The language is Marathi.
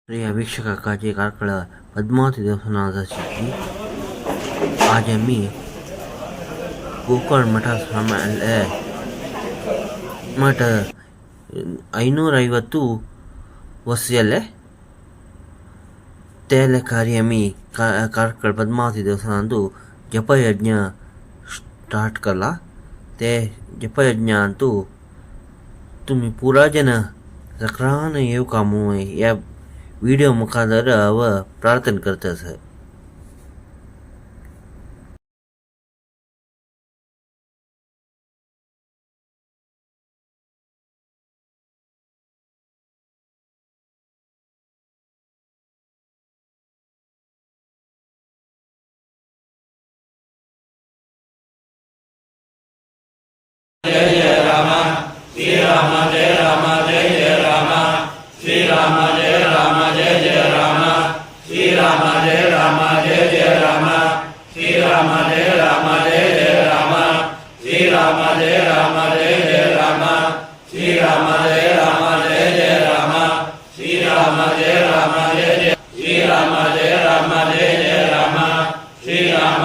प्रिय वीक्षक काळजी कारकळ पद्मावती देवस्थानाची आज आम्ही ಗೋಕರ್ಣ ಮಠ 550 ವರ್ಷದಲ್ಲೇ त्याला कार्य आम्ही कारकळ पद्मावती देवस्थानांतू जपयज्ञ स्टार्ट केला. ते जपयज्ञ ಅಂತೂ तुम्ही पुरा जन सक्रान येऊ कामू या व्हिडिओ मुखांतर व प्रार्थना करतात सर. जय जय राम श्री राम जय राम जय जय राम श्री राम जय राम जय जय राम श्री राम जय राम जय जय राम श्री राम जय राम जय जय राम श्री राम जय राम जय जय राम श्री राम जय राम जय जय राम श्री राम जय राम जय जय श्री राम जय राम जय जय राम श्री राम